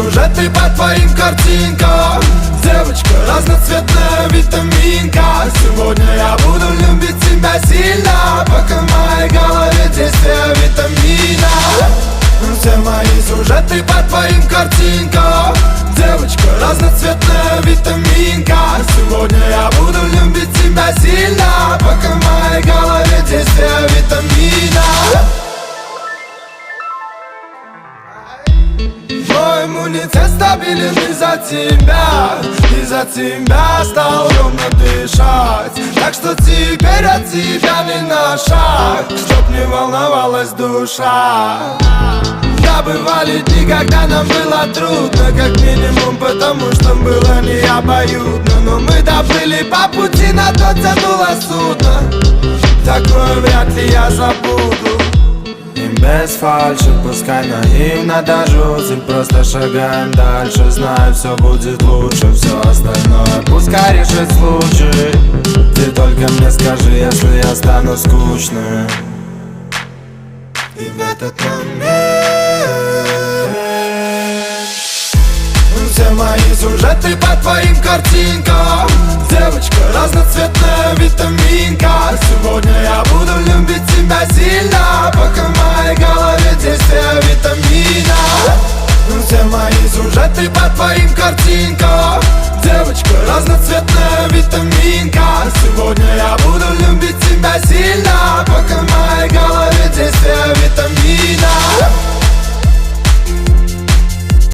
сюжеты по твоим картинкам. Девочка, разноцветная витаминка. Сегодня я буду любить тебя сильно, пока в моей голове действие витамина. Все мои сюжеты по твоим картинкам. Девочка, разноцветная витаминка. Сегодня я буду любить тебя сильно, пока в моей голове действие витамина. Мой иммунитет стабилен из-за тебя. Из-за тебя стал ровно дышать. Так что теперь от тебя не на шаг, чтоб не волновалась душа. Да, бывали дни, когда нам было трудно, как минимум потому, что было не обоюдно. Но мы доплыли по пути, на то тянуло судно. Такое вряд ли я забуду. И без фальши, пускай наивно дождем, просто шагаем дальше. Знаю, все будет лучше, все остальное пускай решит случай. Ты только мне скажи, если я стану скучным. И в этот момент все мои сюжеты по твоим картинкам. Девочка, разноцветная витаминка. Сегодня я буду любить тебя сильно, пока в моей голове действие витамина. Все мои сюжеты по твоим картинкам. Девочка, разноцветная витаминка. Сегодня я буду любить тебя